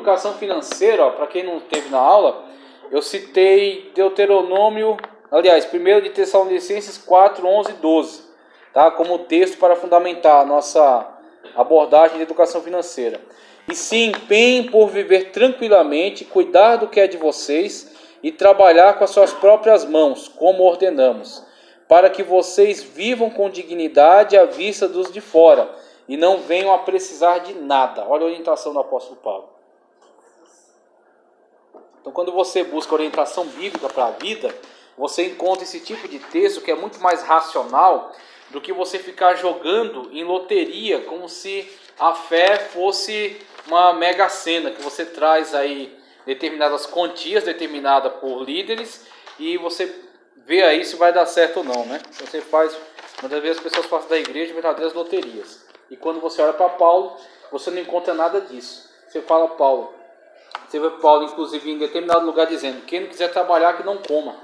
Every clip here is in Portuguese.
educação financeira, para quem não esteve na aula, eu citei Deuteronômio, aliás, 1 de Tessalonicenses 4, 11 e 12, tá? Como texto para fundamentar a nossa abordagem de educação financeira. E se empenhem por viver tranquilamente, cuidar do que é de vocês e trabalhar com as suas próprias mãos, como ordenamos, para que vocês vivam com dignidade à vista dos de fora e não venham a precisar de nada. Olha a orientação do apóstolo Paulo. Então, quando você busca orientação bíblica para a vida, você encontra esse tipo de texto que é muito mais racional do que você ficar jogando em loteria, como se a fé fosse uma mega sena, que você traz aí determinadas quantias determinadas por líderes e você vê aí se vai dar certo ou não, né? Você faz, muitas vezes as pessoas fazem da igreja verdadeiras loterias. E quando você olha para Paulo, você não encontra nada disso. Você fala Paulo, você vê Paulo inclusive em determinado lugar dizendo: quem não quiser trabalhar, que não coma.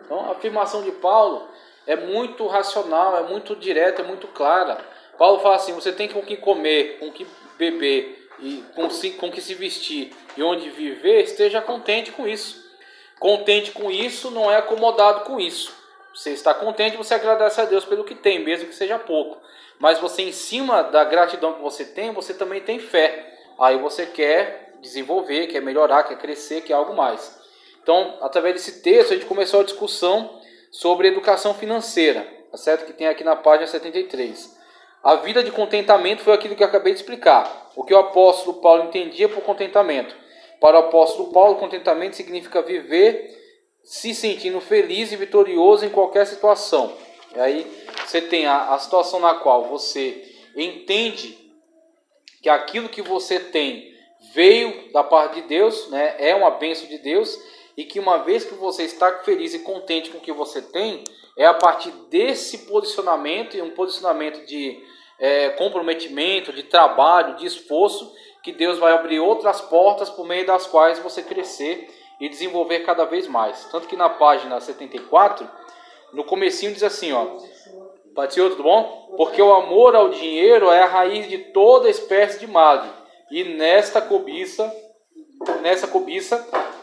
Então a afirmação de Paulo é muito racional, é muito direta, é muito clara. Paulo fala assim: você tem com o que comer, com o que beber, e com o que se vestir e onde viver, esteja contente com isso. Contente com isso não é acomodado com isso. Você está contente, você agradece a Deus pelo que tem, mesmo que seja pouco. Mas você, em cima da gratidão que você tem, você também tem fé. Aí você quer desenvolver, quer melhorar, quer crescer, quer algo mais. Então, através desse texto, a gente começou a discussão sobre educação financeira, tá certo? Que tem aqui na página 73. A vida de contentamento foi aquilo que eu acabei de explicar. O que o apóstolo Paulo entendia por contentamento. Para o apóstolo Paulo, contentamento significa viver se sentindo feliz e vitorioso em qualquer situação. E aí você tem a situação na qual você entende que aquilo que você tem veio da parte de Deus, né? É uma bênção de Deus, e que uma vez que você está feliz e contente com o que você tem, é a partir desse posicionamento, e um posicionamento de comprometimento, de trabalho, de esforço, que Deus vai abrir outras portas por meio das quais você crescer e desenvolver cada vez mais. Tanto que na página 74, no comecinho diz assim, ó: Patio, tudo bom? Porque o amor ao dinheiro é a raiz de toda espécie de mal, e nessa cobiça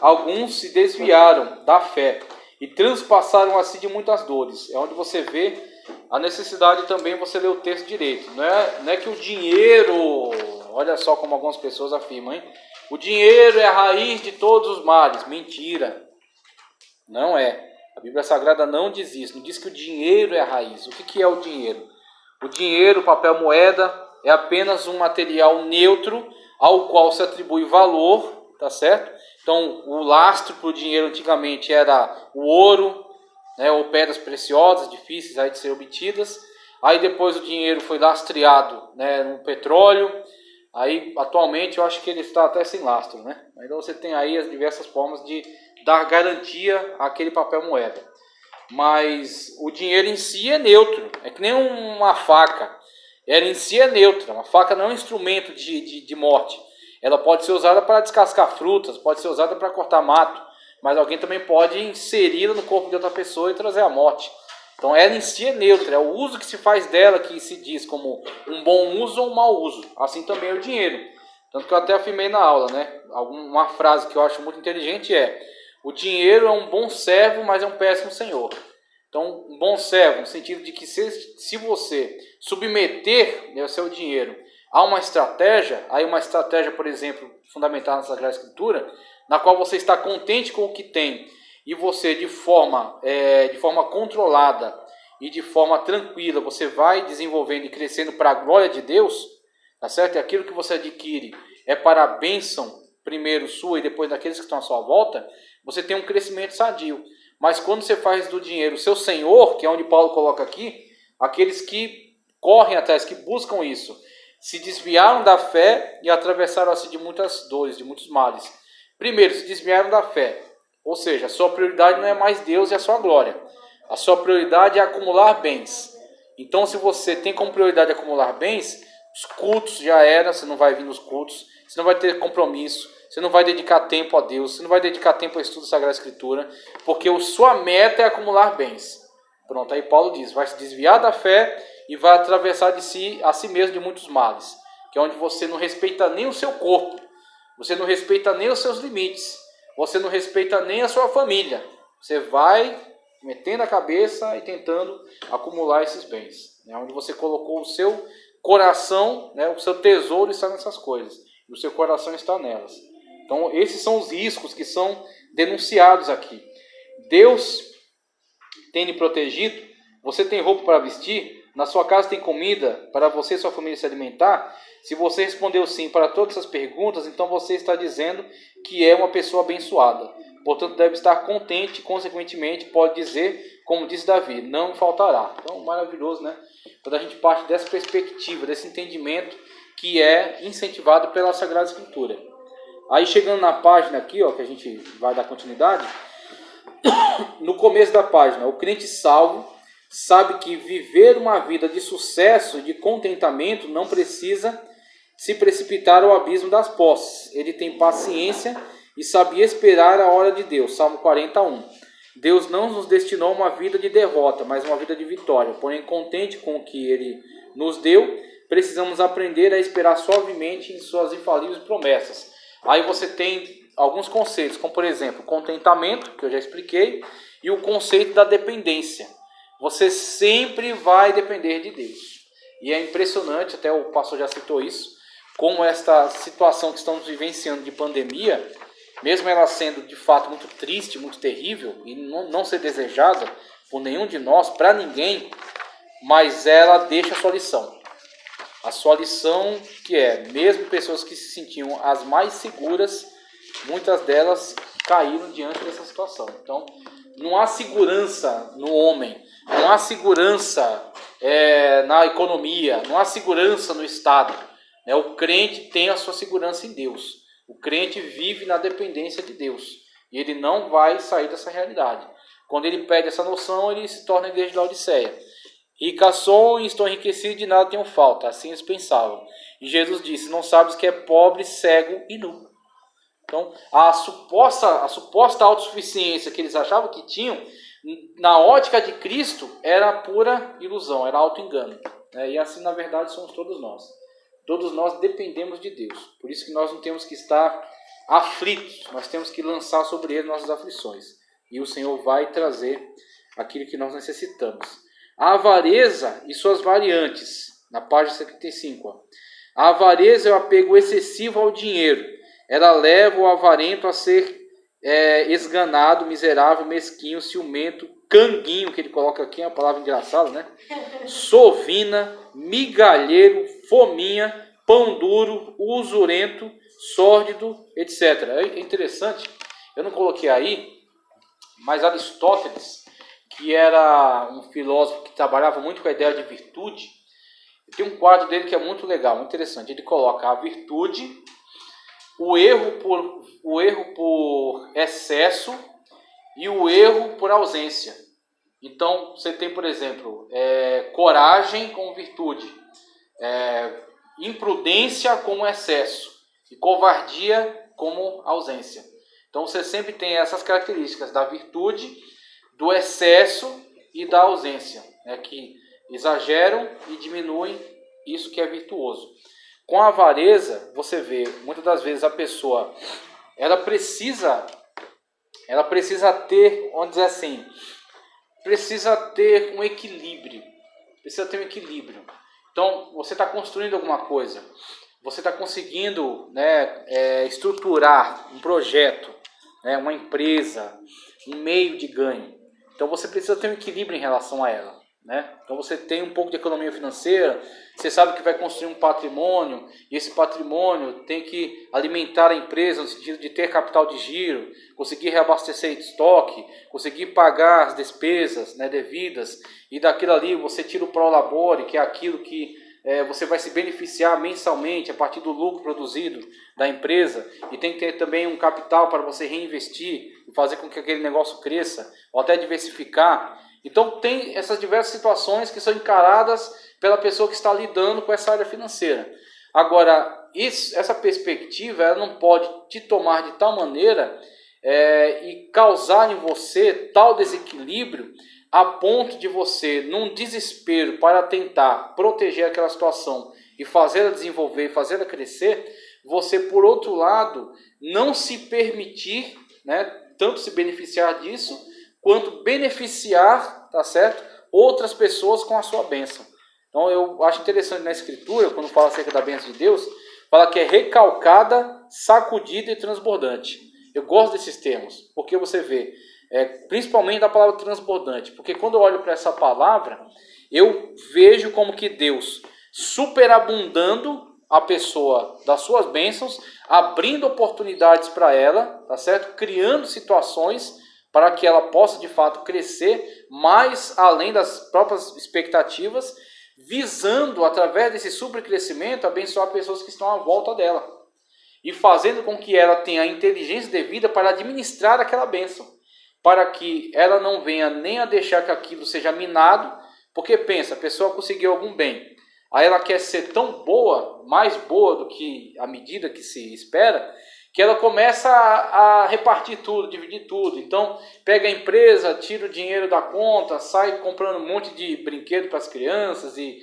alguns se desviaram da fé e transpassaram a si de muitas dores. É onde você vê a necessidade também, você ler o texto direito. Não é que o dinheiro, olha só como algumas pessoas afirmam, hein? O dinheiro é a raiz de todos os males. Mentira. Não é. A Bíblia Sagrada não diz isso. Não diz que o dinheiro é a raiz. O que é o dinheiro? O dinheiro, papel moeda, é apenas um material neutro ao qual se atribui valor, tá certo? Então, o lastro para o dinheiro antigamente era o ouro, né, ou pedras preciosas, difíceis aí de ser obtidas. Aí depois o dinheiro foi lastreado, né, no petróleo. Aí atualmente eu acho que ele está até sem lastro, né? Então você tem aí as diversas formas de dar garantia àquele papel moeda. Mas o dinheiro em si é neutro, é que nem uma faca. Ela em si é neutra. Uma faca não é um instrumento de morte. Ela pode ser usada para descascar frutas, pode ser usada para cortar mato, mas alguém também pode inseri-la no corpo de outra pessoa e trazer a morte. Então ela em si é neutra, é o uso que se faz dela que se diz como um bom uso ou um mau uso. Assim também é o dinheiro. Tanto que eu até afirmei na aula, né? Uma frase que eu acho muito inteligente é: o dinheiro é um bom servo, mas é um péssimo senhor. Então, um bom servo, no sentido de que se você submeter, né, o seu dinheiro a uma estratégia, aí uma estratégia, por exemplo, fundamentada na Sagrada Escritura, na qual você está contente com o que tem, e você de forma controlada e de forma tranquila, você vai desenvolvendo e crescendo para a glória de Deus, tá certo? E aquilo que você adquire é para a bênção, primeiro sua e depois daqueles que estão à sua volta, você tem um crescimento sadio. Mas quando você faz do dinheiro o seu senhor, que é onde Paulo coloca aqui, aqueles que correm atrás, que buscam isso, se desviaram da fé e atravessaram assim de muitas dores, de muitos males. Primeiro, se desviaram da fé. Ou seja, a sua prioridade não é mais Deus e a sua glória. A sua prioridade é acumular bens. Então, se você tem como prioridade acumular bens, os cultos já era, você não vai vir nos cultos, você não vai ter compromisso, você não vai dedicar tempo a Deus, você não vai dedicar tempo ao estudo da Sagrada Escritura, porque a sua meta é acumular bens. Pronto, aí Paulo diz, vai se desviar da fé e vai atravessar a si mesmo de muitos males, que é onde você não respeita nem o seu corpo. você não respeita nem os seus limites, você não respeita nem a sua família. Você vai metendo a cabeça e tentando acumular esses bens, né? Onde você colocou o seu coração, né? O seu tesouro está nessas coisas, e o seu coração está nelas. Então esses são os riscos que são denunciados aqui. Deus tem lhe protegido, você tem roupa para vestir, na sua casa tem comida para você e sua família se alimentar. Se você respondeu sim para todas essas perguntas, então você está dizendo que é uma pessoa abençoada. Portanto, deve estar contente, consequentemente, pode dizer, como disse Davi, não me faltará. Então, maravilhoso, né? Quando a gente parte dessa perspectiva, desse entendimento que é incentivado pela Sagrada Escritura. Aí, chegando na página aqui, ó, que a gente vai dar continuidade, no começo da página, o crente salvo sabe que viver uma vida de sucesso e de contentamento não precisa se precipitar ao abismo das posses. Ele tem paciência e sabia esperar a hora de Deus. Salmo 41. Deus não nos destinou uma vida de derrota, mas uma vida de vitória. Porém, contente com o que Ele nos deu, precisamos aprender a esperar suavemente em suas infalíveis promessas. Aí você tem alguns conceitos, como por exemplo, contentamento, que eu já expliquei, e o conceito da dependência. Você sempre vai depender de Deus. E é impressionante, até o pastor já citou isso, como esta situação que estamos vivenciando de pandemia, mesmo ela sendo de fato muito triste, muito terrível, e não ser desejada por nenhum de nós, para ninguém, mas ela deixa a sua lição. A sua lição que é, mesmo pessoas que se sentiam as mais seguras, muitas delas caíram diante dessa situação. Então, não há segurança no homem, não há segurança na economia, não há segurança no Estado. O crente tem a sua segurança em Deus. O crente vive na dependência de Deus. E ele não vai sair dessa realidade. Quando ele perde essa noção, ele se torna a igreja de Laodiceia. Rica sou e estou enriquecido, de nada tenho falta. Assim eles pensavam. E Jesus disse, não sabes que é pobre, cego e nu. Então, a suposta autossuficiência que eles achavam que tinham, na ótica de Cristo, era pura ilusão, era auto-engano. E assim, na verdade, somos todos nós. Todos nós dependemos de Deus. Por isso que nós não temos que estar aflitos. Nós temos que lançar sobre Ele nossas aflições. E o Senhor vai trazer aquilo que nós necessitamos. A avareza e suas variantes. Na página 75. Ó. A avareza é o apego excessivo ao dinheiro. Ela leva o avarento a ser esganado, miserável, mesquinho, ciumento, canguinho, que ele coloca aqui, é uma palavra engraçada, né? Sovina, migalheiro, fominha, pão duro, usurento, sórdido, etc. É interessante, eu não coloquei aí, mas Aristóteles, que era um filósofo que trabalhava muito com a ideia de virtude, tem um quadro dele que é muito legal, muito interessante. Ele coloca a virtude, o erro por excesso e o erro por ausência. Então, você tem, por exemplo, coragem como virtude, imprudência como excesso e covardia como ausência. Então, você sempre tem essas características da virtude, do excesso e da ausência, que exageram e diminuem isso que é virtuoso. Com a avareza, você vê, muitas das vezes a pessoa, ela precisa ter, vamos dizer assim, precisa ter um equilíbrio. Precisa ter um equilíbrio. Então, você está construindo alguma coisa, você está conseguindo estruturar um projeto, uma empresa, um meio de ganho. Então, você precisa ter um equilíbrio em relação a ela. Então você tem um pouco de economia financeira, você sabe que vai construir um patrimônio, e esse patrimônio tem que alimentar a empresa no sentido de ter capital de giro, conseguir reabastecer estoque, conseguir pagar as despesas devidas, e daquilo ali você tira o prolabore, que é aquilo que você vai se beneficiar mensalmente a partir do lucro produzido da empresa, e tem que ter também um capital para você reinvestir e fazer com que aquele negócio cresça, ou até diversificar. Então tem essas diversas situações que são encaradas pela pessoa que está lidando com essa área financeira. Agora, essa perspectiva ela não pode te tomar de tal maneira e causar em você tal desequilíbrio a ponto de você, num desespero para tentar proteger aquela situação e fazê-la desenvolver, fazê-la crescer, você, por outro lado, não se permitir, né, tanto se beneficiar disso, quanto beneficiar, tá certo, outras pessoas com a sua bênção. Então eu acho interessante na Escritura, quando fala acerca da bênção de Deus, fala que é recalcada, sacudida e transbordante. Eu gosto desses termos, porque você vê, principalmente da palavra transbordante, porque quando eu olho para essa palavra, eu vejo como que Deus superabundando a pessoa das suas bênçãos, abrindo oportunidades para ela, tá certo? Criando situações para que ela possa de fato crescer mais além das próprias expectativas, visando através desse supercrescimento abençoar pessoas que estão à volta dela e fazendo com que ela tenha a inteligência devida para administrar aquela bênção, para que ela não venha nem a deixar que aquilo seja minado, porque pensa, a pessoa conseguiu algum bem, aí ela quer ser tão boa, mais boa do que a medida que se espera, que ela começa a repartir tudo, dividir tudo. Então, pega a empresa, tira o dinheiro da conta, sai comprando um monte de brinquedo para as crianças, e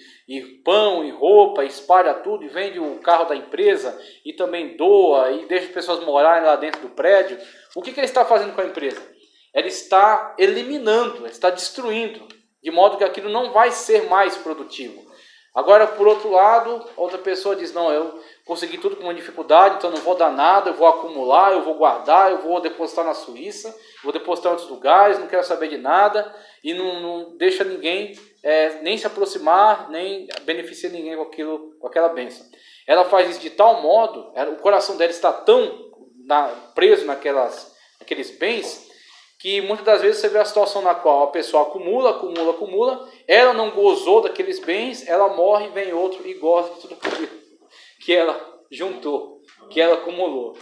pão, e roupa, espalha tudo, e vende o carro da empresa, e também doa, e deixa as pessoas morarem lá dentro do prédio. O que ele está fazendo com a empresa? Ele está eliminando, ele está destruindo, de modo que aquilo não vai ser mais produtivo. Agora, por outro lado, outra pessoa diz, não, eu consegui tudo com uma dificuldade, então não vou dar nada, eu vou acumular, eu vou guardar, eu vou depositar na Suíça, vou depositar em outros lugares, não quero saber de nada, e não deixa ninguém nem se aproximar, nem beneficia ninguém com aquela bênção. Ela faz isso de tal modo, o coração dela está tão preso naqueles bens, que muitas das vezes você vê a situação na qual a pessoa acumula, ela não gozou daqueles bens, ela morre, vem outro e goza de tudo aquilo que ela juntou, que ela acumulou.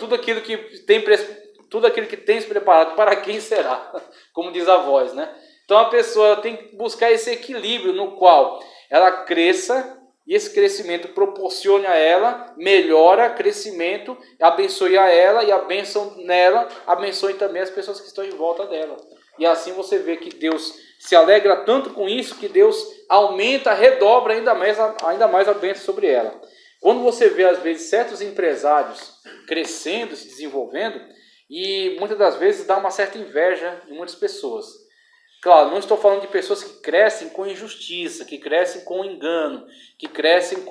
Tudo aquilo que tem se preparado, para quem será? Como diz a voz, né? Então a pessoa tem que buscar esse equilíbrio no qual ela cresça, e esse crescimento proporcione a ela, melhora crescimento, abençoe a ela, e a bênção nela abençoe também as pessoas que estão em volta dela. E assim você vê que Deus se alegra tanto com isso, que Deus aumenta, redobra ainda mais a bênção sobre ela. Quando você vê, às vezes, certos empresários crescendo, se desenvolvendo, e muitas das vezes dá uma certa inveja em muitas pessoas. Claro, não estou falando de pessoas que crescem com injustiça, que crescem com engano, que crescem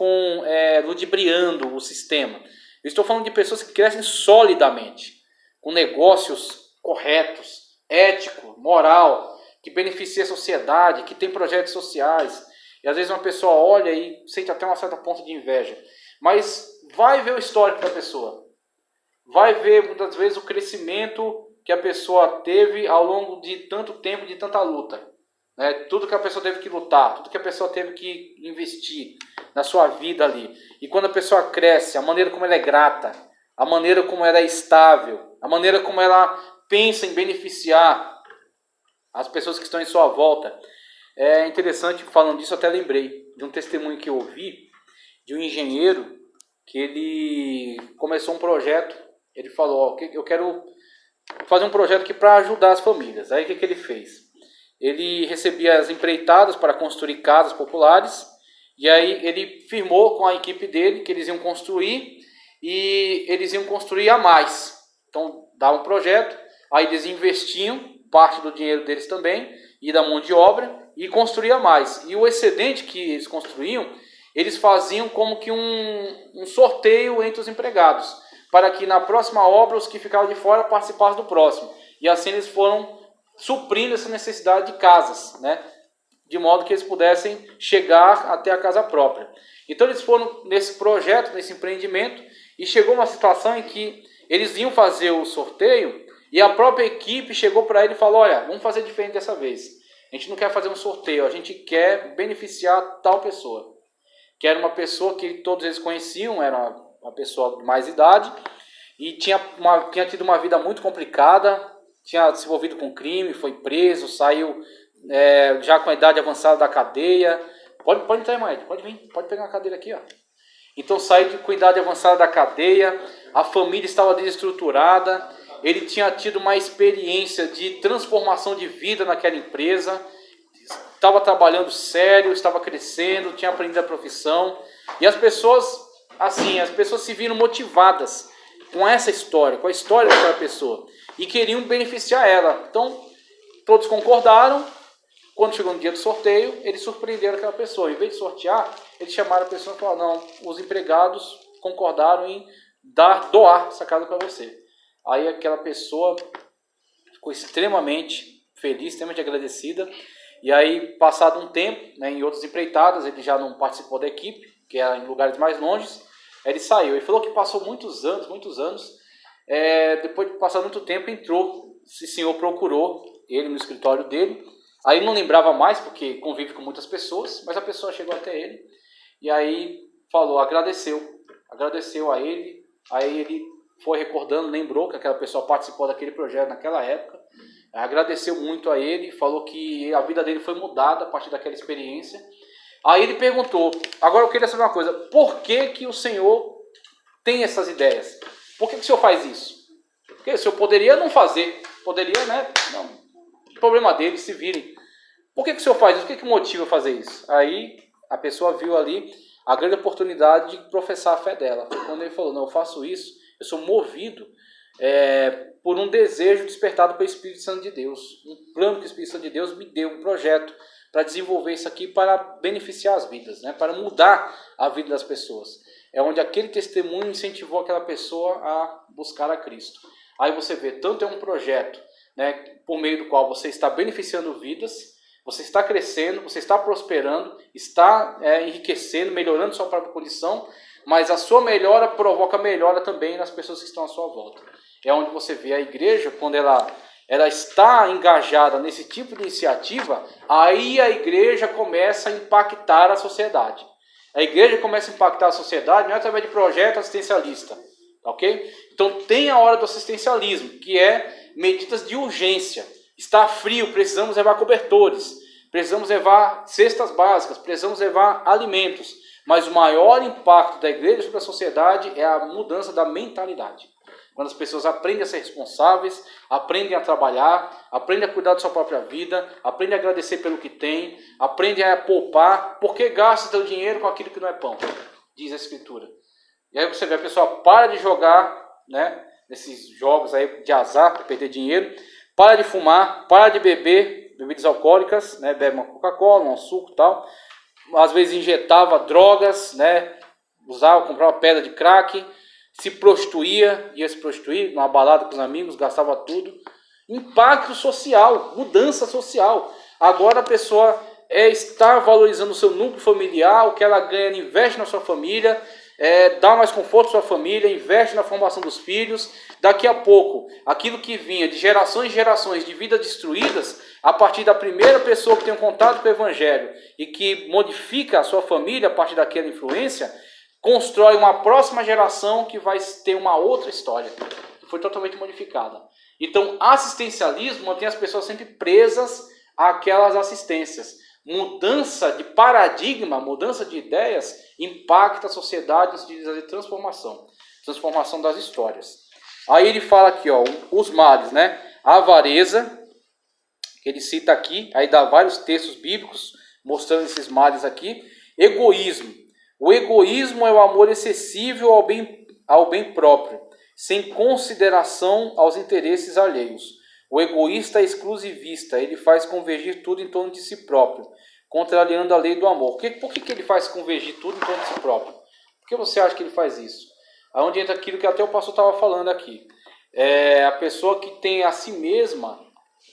ludibriando o sistema. Eu estou falando de pessoas que crescem solidamente, com negócios corretos, ético, moral, que beneficia a sociedade, que tem projetos sociais. E às vezes uma pessoa olha e sente até uma certa ponta de inveja. Mas vai ver o histórico da pessoa. Vai ver muitas vezes o crescimento que a pessoa teve ao longo de tanto tempo, de tanta luta. Né? Tudo que a pessoa teve que lutar, tudo que a pessoa teve que investir na sua vida ali. E quando a pessoa cresce, a maneira como ela é grata, a maneira como ela é estável, a maneira como ela pensa em beneficiar as pessoas que estão em sua volta. É interessante, falando disso, até lembrei de um testemunho que eu ouvi de um engenheiro que ele começou um projeto. Ele falou, eu quero fazer um projeto aqui para ajudar as famílias. Aí o que ele fez? Ele recebia as empreitadas para construir casas populares, e aí ele firmou com a equipe dele que eles iam construir, e eles iam construir a mais. Então dava um projeto, aí eles investiam parte do dinheiro deles também, e da mão de obra, e construía mais. E o excedente que eles construíam, eles faziam como que um sorteio entre os empregados, para que na próxima obra os que ficavam de fora participassem do próximo. E assim eles foram suprindo essa necessidade de casas, né? De modo que eles pudessem chegar até a casa própria. Então eles foram nesse projeto, nesse empreendimento, e chegou uma situação em que eles iam fazer o sorteio, e a própria equipe chegou para ele e falou, olha, vamos fazer diferente dessa vez. A gente não quer fazer um sorteio, a gente quer beneficiar tal pessoa. Que era uma pessoa que todos eles conheciam, era uma pessoa de mais idade, e tinha tido uma vida muito complicada, tinha se envolvido com crime, foi preso, saiu já com a idade avançada da cadeia. Pode entrar, mãe, pode vir, pode pegar a cadeira aqui, ó. Então saiu com a idade avançada da cadeia, a família estava desestruturada, ele tinha tido uma experiência de transformação de vida naquela empresa, estava trabalhando sério, estava crescendo, tinha aprendido a profissão, e as pessoas assim, as pessoas se viram motivadas com essa história, com a história daquela pessoa, e queriam beneficiar ela. Então, todos concordaram. Quando chegou no dia do sorteio, eles surpreenderam aquela pessoa. Em vez de sortear, eles chamaram a pessoa e falaram: não, os empregados concordaram em doar essa casa para você. Aí aquela pessoa ficou extremamente feliz, extremamente agradecida. E aí, passado um tempo, né, em outras empreitadas, ele já não participou da equipe, que era em lugares mais longes, ele saiu. Ele falou que passou muitos anos, depois de passar muito tempo, entrou, esse senhor procurou ele no escritório dele. Aí não lembrava mais, porque convive com muitas pessoas, mas a pessoa chegou até ele e aí falou, agradeceu a ele. Aí ele foi recordando, lembrou que aquela pessoa participou daquele projeto naquela época, agradeceu muito a ele, falou que a vida dele foi mudada a partir daquela experiência. Aí ele perguntou, agora eu queria saber uma coisa, por que que o senhor tem essas ideias? Por que que o senhor faz isso? Porque o senhor poderia não fazer, poderia, né? Não, problema dele, se virem. Por que que o senhor faz isso? O que que motiva fazer isso? Aí a pessoa viu ali a grande oportunidade de professar a fé dela. Foi quando ele falou, não, eu faço isso, eu sou movido por um desejo despertado pelo Espírito Santo de Deus. Um plano que o Espírito Santo de Deus me deu, um projeto para desenvolver isso aqui para beneficiar as vidas, né? Para mudar a vida das pessoas. É onde aquele testemunho incentivou aquela pessoa a buscar a Cristo. Aí você vê, tanto é um projeto, né, por meio do qual você está beneficiando vidas, você está crescendo, você está prosperando, está enriquecendo, melhorando sua própria condição, mas a sua melhora provoca melhora também nas pessoas que estão à sua volta. É onde você vê a igreja, quando ela está engajada nesse tipo de iniciativa, aí a igreja começa a impactar a sociedade. A igreja começa a impactar a sociedade não é através de projeto assistencialista, ok? Então tem a hora do assistencialismo, que é medidas de urgência. Está frio, precisamos levar cobertores, precisamos levar cestas básicas, precisamos levar alimentos. Mas o maior impacto da igreja sobre a sociedade é a mudança da mentalidade. Quando as pessoas aprendem a ser responsáveis, aprendem a trabalhar, aprendem a cuidar da sua própria vida, aprendem a agradecer pelo que tem, aprendem a poupar, porque gasta seu dinheiro com aquilo que não é pão, diz a Escritura. E aí você vê a pessoa para de jogar, né, nesses jogos aí de azar para perder dinheiro, para de fumar, para de beber bebidas alcoólicas, né, bebe uma Coca-Cola, um suco e tal, às vezes injetava drogas, né, comprava pedra de crack, se prostituía, ia se prostituir, numa balada com os amigos, gastava tudo. Impacto social, mudança social. Agora a pessoa está valorizando o seu núcleo familiar, o que ela ganha, investe na sua família, dá mais conforto à sua família, investe na formação dos filhos. Daqui a pouco, aquilo que vinha de gerações e gerações de vidas destruídas, a partir da primeira pessoa que tem um contato com o Evangelho e que modifica a sua família a partir daquela influência, constrói uma próxima geração que vai ter uma outra história, que foi totalmente modificada. Então, assistencialismo mantém as pessoas sempre presas àquelas assistências. Mudança de paradigma, mudança de ideias, impacta a sociedade no sentido de transformação das histórias. Aí ele fala aqui, ó, os males, né? A avareza, que ele cita aqui, aí dá vários textos bíblicos mostrando esses males aqui. Egoísmo. O egoísmo é o amor excessivo ao bem próprio, sem consideração aos interesses alheios. O egoísta é exclusivista, ele faz convergir tudo em torno de si próprio, contrariando a lei do amor. Por que ele faz convergir tudo em torno de si próprio? Por que você acha que ele faz isso? Aonde entra aquilo que até o pastor estava falando aqui. A pessoa que tem a si mesma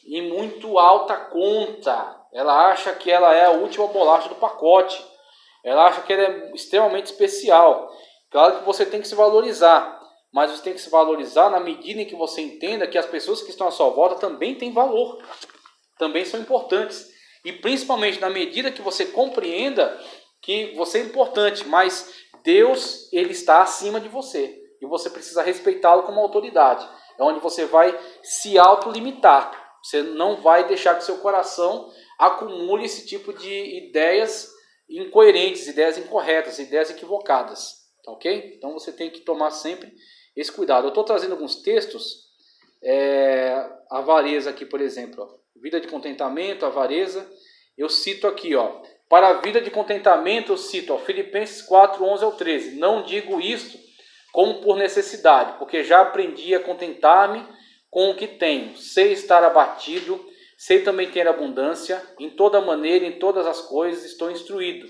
em muito alta conta. Ela acha que ela é a última bolacha do pacote. Ela acha que ela é extremamente especial. Claro que você tem que se valorizar, mas você tem que se valorizar na medida em que você entenda que as pessoas que estão à sua volta também têm valor, também são importantes. E principalmente na medida que você compreenda que você é importante, mas Deus, ele está acima de você. E você precisa respeitá-lo como autoridade. É onde você vai se autolimitar. Você não vai deixar que seu coração acumule esse tipo de ideias incoerentes, ideias incorretas, ideias equivocadas, tá ok? Então você tem que tomar sempre esse cuidado. Eu estou trazendo alguns textos, avareza aqui, por exemplo, ó, vida de contentamento, avareza. Eu cito aqui, ó, Para a vida de contentamento, eu cito, Filipenses 4, 11 ao 13. Não digo isto como por necessidade, porque já aprendi a contentar-me com o que tenho. Sei estar abatido, sei também ter abundância. Em toda maneira, em todas as coisas, estou instruído,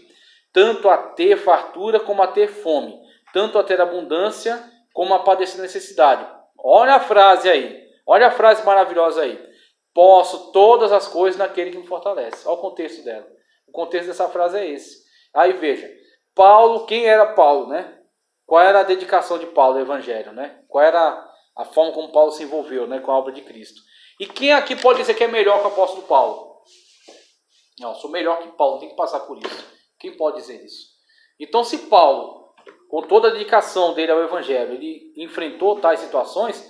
tanto a ter fartura como a ter fome, tanto a ter abundância como a padecer necessidade. Olha a frase aí, olha a frase maravilhosa aí. Posso todas as coisas naquele que me fortalece. Olha o contexto dela. O contexto dessa frase é esse. Aí veja, Paulo, quem era Paulo, né? Qual era a dedicação de Paulo ao Evangelho, né? Qual era a forma como Paulo se envolveu, né, com a obra de Cristo? E quem aqui pode dizer que é melhor que o apóstolo Paulo? Não, sou melhor que Paulo, tem que passar por isso. Quem pode dizer isso? Então, se Paulo, com toda a dedicação dele ao Evangelho, ele enfrentou tais situações,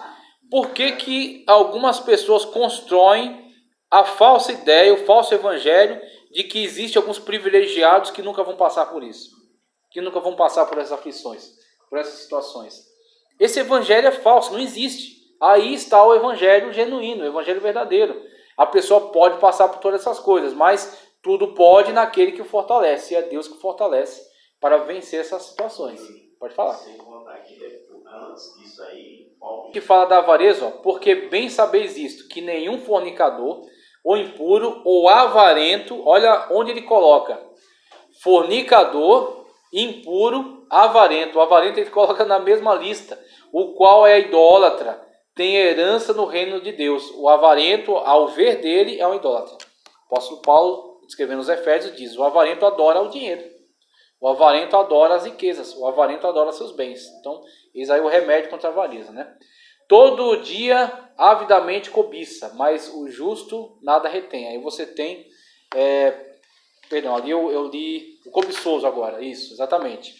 por que que algumas pessoas constroem a falsa ideia, o falso Evangelho, de que existem alguns privilegiados que nunca vão passar por isso? Que nunca vão passar por essas aflições, por essas situações. Esse evangelho é falso, não existe. Aí está o evangelho genuíno, o evangelho verdadeiro. A pessoa pode passar por todas essas coisas, mas tudo pode naquele que o fortalece. E é Deus que o fortalece para vencer essas situações. Pode falar. Sem contar que antes disso aí, Paulo... Que fala da avareza, ó, porque bem sabeis isto, que nenhum fornicador, ou impuro, ou avarento, olha onde ele coloca. Fornicador, impuro, avarento. O avarento ele coloca na mesma lista. O qual é idólatra, tem herança no reino de Deus. O avarento, ao ver dele, é um idólatra. O apóstolo Paulo, escrevendo os Efésios, diz: o avarento adora o dinheiro. O avarento adora as riquezas. O avarento adora seus bens. Então, eis aí o remédio contra a avareza, né? Todo dia avidamente cobiça, mas o justo nada retém. Aí você tem... Perdão, ali eu li o cobiçoso agora, isso, exatamente.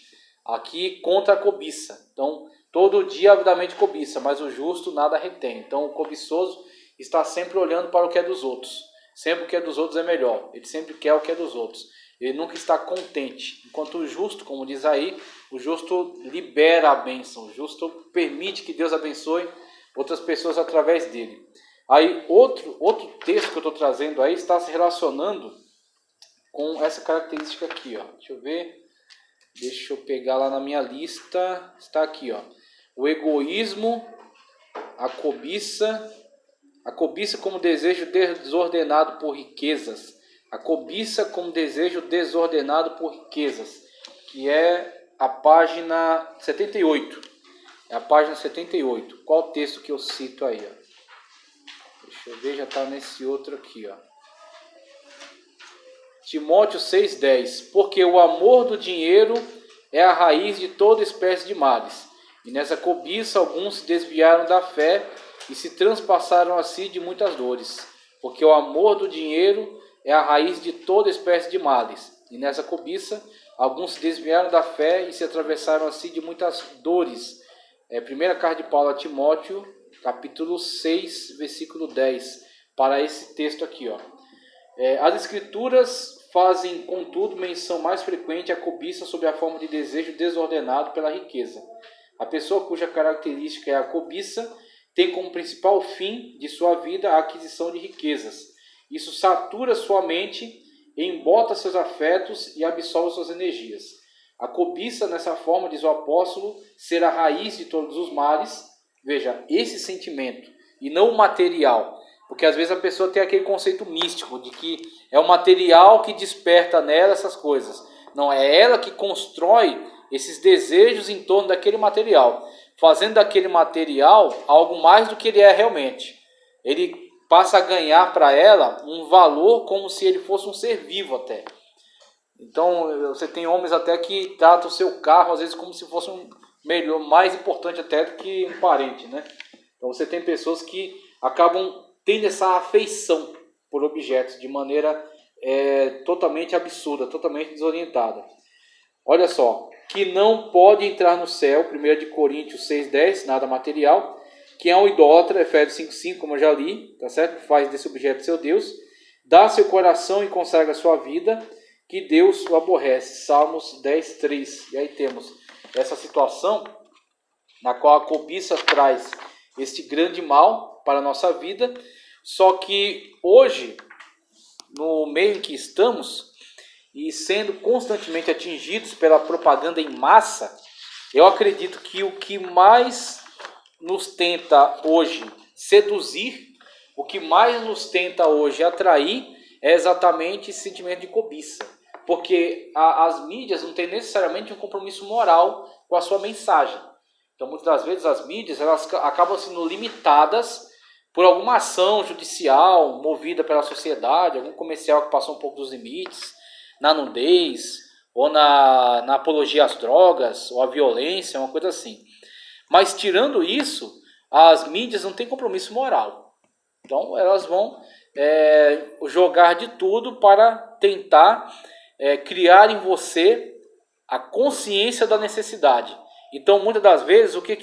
Aqui contra a cobiça. Então, todo dia avidamente cobiça, mas o justo nada retém. Então, o cobiçoso está sempre olhando para o que é dos outros. Sempre o que é dos outros é melhor. Ele sempre quer o que é dos outros. Ele nunca está contente. Enquanto o justo, como diz aí, o justo libera a bênção. O justo permite que Deus abençoe outras pessoas através dele. Aí, outro texto que eu estou trazendo aí está se relacionando com essa característica aqui, ó. Deixa eu ver. Deixa eu pegar lá na minha lista. Está aqui, ó. O egoísmo, a cobiça como desejo desordenado por riquezas. A cobiça como desejo desordenado por riquezas, que é a página 78. É a página 78. Qual o texto que eu cito aí, ó? Deixa eu ver, já está nesse outro aqui, ó. Timóteo 6,10. Porque o amor do dinheiro é a raiz de toda espécie de males. E nessa cobiça alguns se desviaram da fé e se transpassaram a si de muitas dores. Porque o amor do dinheiro é a raiz de toda espécie de males. E nessa cobiça alguns se desviaram da fé e se atravessaram a si de muitas dores. Primeira carta de Paulo a Timóteo, capítulo 6, versículo 10. Para esse texto aqui, ó. As escrituras fazem, contudo, menção mais frequente à cobiça sob a forma de desejo desordenado pela riqueza. A pessoa cuja característica é a cobiça tem como principal fim de sua vida a aquisição de riquezas. Isso satura sua mente, embota seus afetos e absorve suas energias. A cobiça, nessa forma, diz o apóstolo, ser a raiz de todos os males. Veja, esse sentimento, e não o material. Porque às vezes a pessoa tem aquele conceito místico de que é o material que desperta nela essas coisas. Não, é ela que constrói esses desejos em torno daquele material, fazendo daquele material algo mais do que ele é realmente. Ele passa a ganhar para ela um valor como se ele fosse um ser vivo até. Então você tem homens até que tratam o seu carro às vezes como se fosse um melhor, mais importante até do que um parente, né? Então você tem pessoas que acabam tendo essa afeição por objetos de maneira totalmente absurda, totalmente desorientada. Olha só, que não pode entrar no céu, 1 Coríntios 6,10, nada material, que é um idólatra, Efésios 5,5, como eu já li, tá certo? Faz desse objeto seu Deus, dá seu coração e consagra sua vida, que Deus o aborrece, Salmos 10,3. E aí temos essa situação na qual a cobiça traz este grande mal para a nossa vida, só que hoje, no meio em que estamos, e sendo constantemente atingidos pela propaganda em massa, eu acredito que o que mais nos tenta hoje seduzir, o que mais nos tenta hoje atrair, é exatamente esse sentimento de cobiça. Porque as mídias não têm necessariamente um compromisso moral com a sua mensagem. Então, muitas das vezes, as mídias elas acabam sendo limitadas por alguma ação judicial movida pela sociedade, algum comercial que passou um pouco dos limites, na nudez, ou na apologia às drogas, ou à violência, uma coisa assim. Mas, tirando isso, as mídias não têm compromisso moral. Então, elas vão jogar de tudo para tentar criar em você a consciência da necessidade. Então, muitas das vezes, o que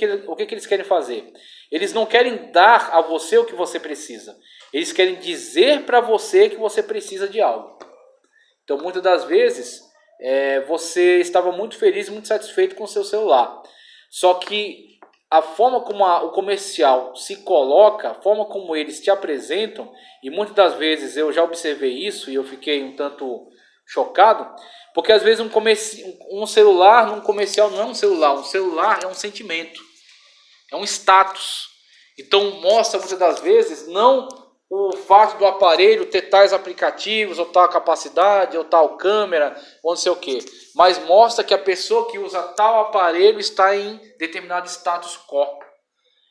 eles querem fazer? Eles não querem dar a você o que você precisa. Eles querem dizer para você que você precisa de algo. Então, muitas das vezes, você estava muito feliz e muito satisfeito com o seu celular. Só que a forma como o comercial se coloca, a forma como eles te apresentam, e muitas das vezes eu já observei isso e eu fiquei um tanto chocado, porque às vezes um celular num comercial não é um celular é um sentimento, é um status. Então mostra muitas das vezes não o fato do aparelho ter tais aplicativos, ou tal capacidade, ou tal câmera, ou não sei o que, mas mostra que a pessoa que usa tal aparelho está em determinado status quo.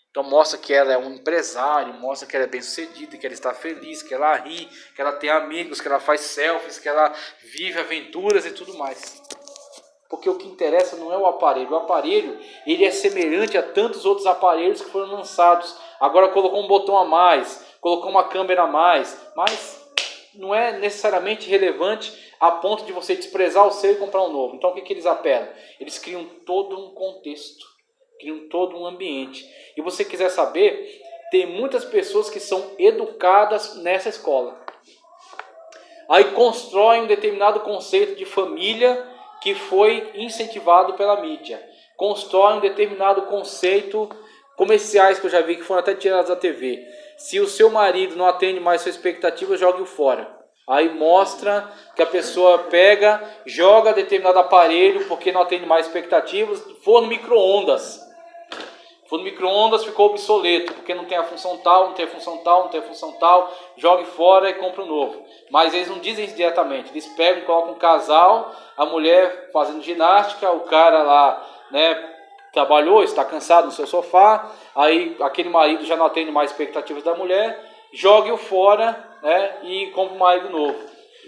Então mostra que ela é um empresário, mostra que ela é bem sucedida, que ela está feliz, que ela ri, que ela tem amigos, que ela faz selfies, que ela vive aventuras e tudo mais. Porque o que interessa não é o aparelho ele é semelhante a tantos outros aparelhos que foram lançados. Agora colocou um botão a mais, colocou uma câmera a mais, mas não é necessariamente relevante a ponto de você desprezar o seu e comprar um novo. Então o que eles apelam? Eles criam todo um contexto, criam todo um ambiente. E você quiser saber, tem muitas pessoas que são educadas nessa escola. Aí constroem um determinado conceito de família que foi incentivado pela mídia. Constroem um determinado conceito comerciais que eu já vi que foram até tirados da TV. Se o seu marido não atende mais suas expectativas, jogue-o fora. Aí mostra que a pessoa pega, joga determinado aparelho porque não atende mais expectativas, for no micro-ondas. For no micro-ondas, ficou obsoleto, porque não tem a função tal, não tem a função tal, não tem a função tal, jogue fora e compra um novo. Mas eles não dizem isso diretamente, eles pegam, colocam um casal, a mulher fazendo ginástica, o cara lá, trabalhou, está cansado no seu sofá, aí aquele marido já não atende mais expectativas da mulher, jogue-o fora, e compra um marido novo.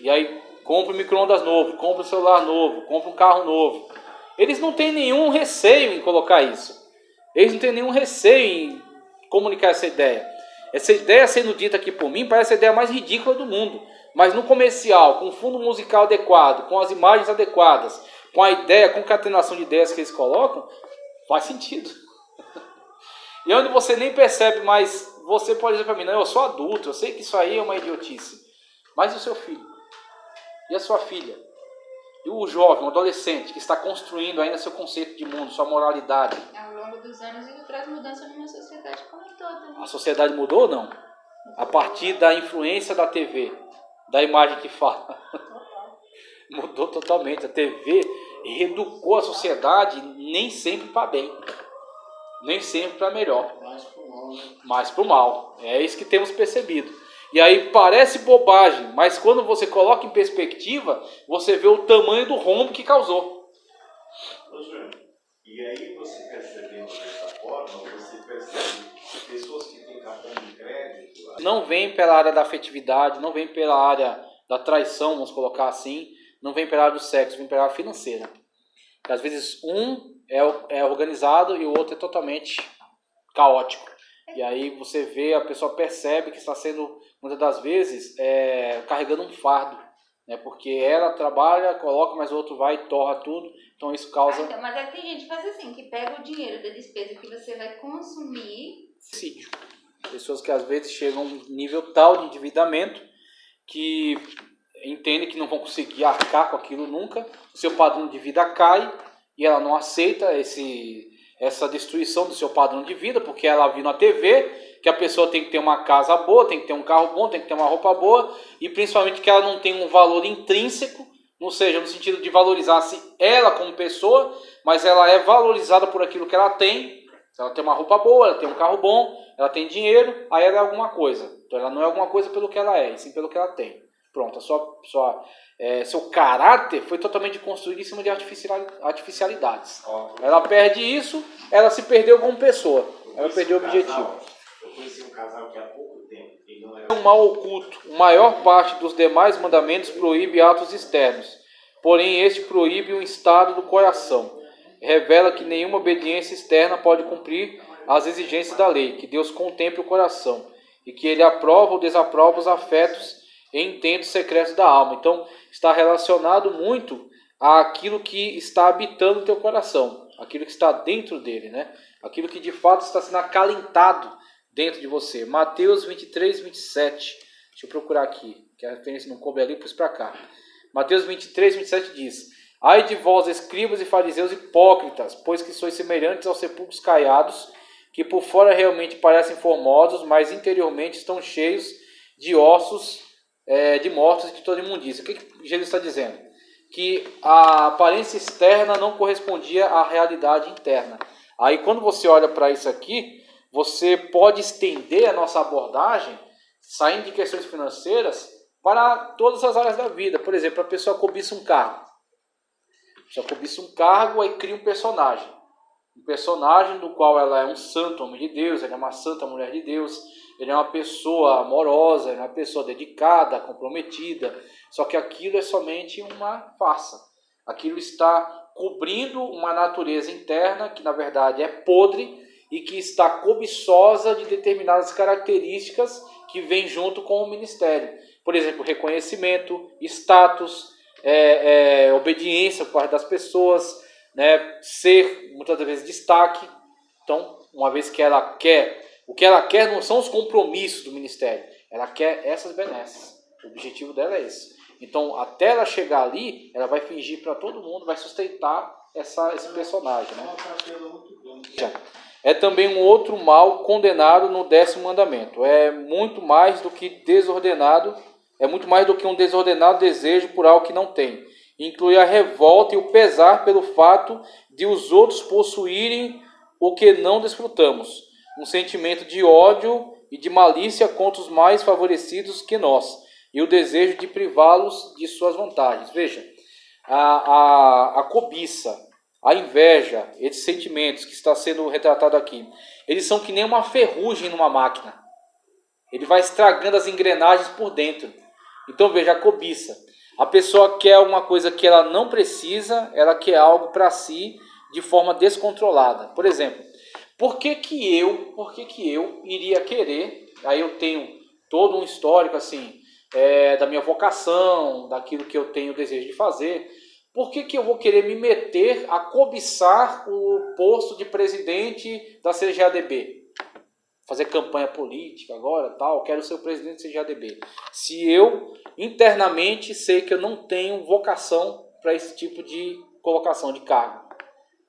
E aí compra um micro-ondas novo, compra um celular novo, compra um carro novo. Eles não têm nenhum receio em colocar isso. Eles não têm nenhum receio em comunicar essa ideia. Essa ideia sendo dita aqui por mim parece a ideia mais ridícula do mundo. Mas no comercial, com o fundo musical adequado, com as imagens adequadas, com a ideia, a concatenação de ideias que eles colocam, faz sentido. E onde você nem percebe, mas você pode dizer para mim, não, eu sou adulto, eu sei que isso aí é uma idiotice. Mas e o seu filho? E a sua filha? E o jovem, o adolescente, que está construindo ainda seu conceito de mundo, sua moralidade? Ao longo dos anos isso traz mudança numa sociedade como um todo. Né? A sociedade mudou ou não? A partir da influência da TV, da imagem que fala. Mudou totalmente. A TV reeducou a sociedade nem sempre para bem. Nem sempre para melhor. Mais para o mal. É isso que temos percebido. E aí parece bobagem, mas quando você coloca em perspectiva, você vê o tamanho do rombo que causou. E aí você percebendo dessa forma, você percebe pessoas que têm cartão de crédito... Não vem pela área da afetividade, não vem pela área da traição, vamos colocar assim, não vem pela área do sexo, vem pela área financeira. Porque às vezes um é organizado e o outro é totalmente caótico. E aí você vê, a pessoa percebe que está sendo, muitas das vezes, carregando um fardo. Né? Porque ela trabalha, coloca, mas o outro vai e torra tudo. Então isso causa... Então, mas aí tem gente que faz assim, que pega o dinheiro da despesa que você vai consumir... Suicídio. Pessoas que às vezes chegam a um nível tal de endividamento que entendem que não vão conseguir arcar com aquilo nunca. O seu padrão de vida cai e ela não aceita essa destruição do seu padrão de vida, porque ela viu na TV que a pessoa tem que ter uma casa boa, tem que ter um carro bom, tem que ter uma roupa boa, e principalmente que ela não tem um valor intrínseco Não seja no sentido de valorizar-se ela como pessoa, mas ela é valorizada por aquilo que ela tem. Ela tem uma roupa boa, ela tem um carro bom, ela tem dinheiro, aí ela é alguma coisa. Então ela não é alguma coisa pelo que ela é, e sim pelo que ela tem. Pronto, seu caráter foi totalmente construído em cima de artificialidades. Ela perde isso, ela se perdeu como pessoa. Ela perdeu o objetivo. Eu conheci um casal que há pouco tempo, ele não era... Um mal oculto. A maior parte dos demais mandamentos proíbe atos externos. Porém, este proíbe o estado do coração. Revela que nenhuma obediência externa pode cumprir as exigências da lei, que Deus contemple o coração e que Ele aprova ou desaprova os afetos e intentos secretos da alma. Então, está relacionado muito àquilo que está habitando o teu coração, aquilo que está dentro dele, né? Aquilo que de fato está sendo acalentado dentro de você. Mateus 23, 27. Deixa eu procurar aqui, que a referência não coube ali, pus para cá. Mateus 23, 27 diz: Ai de vós, escribas e fariseus hipócritas, pois que sois semelhantes aos sepulcros caiados, que por fora realmente parecem formosos, mas interiormente estão cheios de ossos, de mortos e de toda imundícia. O que Jesus está dizendo? Que a aparência externa não correspondia à realidade interna. Aí quando você olha para isso aqui, você pode estender a nossa abordagem, saindo de questões financeiras, para todas as áreas da vida. Por exemplo, a pessoa cobiça um carro. A pessoa cobiça um cargo, aí cria um personagem. Um personagem do qual ela é um santo homem de Deus, ela é uma santa mulher de Deus, ele é uma pessoa amorosa, ele é uma pessoa dedicada, comprometida. Só que aquilo é somente uma farsa. Aquilo está cobrindo uma natureza interna que na verdade é podre e que está cobiçosa de determinadas características que vêm junto com o ministério. Por exemplo, reconhecimento, status, obediência por parte das pessoas, né, ser muitas vezes destaque. Então, uma vez que ela quer, o que ela quer não são os compromissos do ministério, ela quer essas benesses. O objetivo dela é esse. Então, até ela chegar ali, ela vai fingir para todo mundo, vai sustentar esse personagem, né? É também um outro mal condenado no 10º mandamento. É muito mais do que um desordenado desejo por algo que não tem. Inclui a revolta e o pesar pelo fato de os outros possuírem o que não desfrutamos. Um sentimento de ódio e de malícia contra os mais favorecidos que nós. E o desejo de privá-los de suas vantagens. Veja, a cobiça, a inveja, esses sentimentos que está sendo retratado aqui, eles são que nem uma ferrugem numa máquina. Ele vai estragando as engrenagens por dentro. Então veja, a cobiça. A pessoa quer uma coisa que ela não precisa, ela quer algo para si de forma descontrolada. Por exemplo, por que eu iria querer, aí eu tenho todo um histórico assim, da minha vocação, daquilo que eu tenho desejo de fazer, por que eu vou querer me meter a cobiçar o posto de presidente da CGADB? Fazer campanha política agora, tal, quero ser o presidente da CGADB. Se eu internamente sei que eu não tenho vocação para esse tipo de colocação de cargo.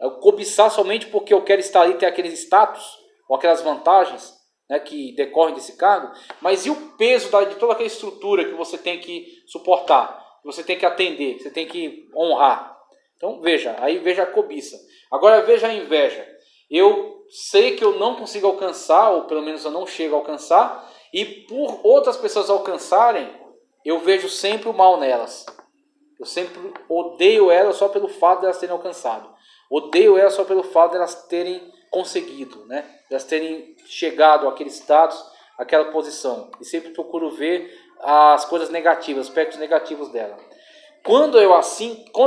Eu cobiçar somente porque eu quero estar ali, ter aqueles status, ou aquelas vantagens, né, que decorrem desse cargo, mas e o peso de toda aquela estrutura que você tem que suportar, que você tem que atender, que você tem que honrar? Então veja a cobiça. Agora veja a inveja. Eu sei que eu não consigo alcançar, ou pelo menos eu não chego a alcançar, e por outras pessoas alcançarem, eu vejo sempre o mal nelas. Eu sempre odeio elas só pelo fato de elas terem alcançado. Odeio elas só pelo fato de elas terem conseguido, né? De elas terem chegado àquele status, àquela posição. E sempre procuro ver as coisas negativas, aspectos negativos dela. Quando eu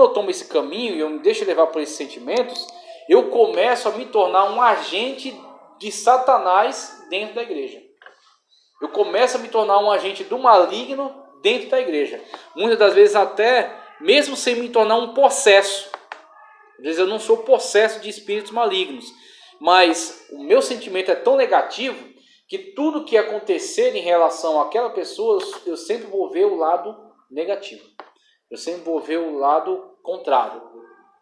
tomo esse caminho e eu me deixo levar por esses sentimentos, eu começo a me tornar um agente de Satanás dentro da igreja. Eu começo a me tornar um agente do maligno dentro da igreja. Muitas das vezes até, mesmo sem me tornar um possesso. Às vezes eu não sou possesso de espíritos malignos. Mas o meu sentimento é tão negativo que tudo que acontecer em relação àquela pessoa, eu sempre vou ver o lado negativo. Eu sempre vou ver o lado contrário,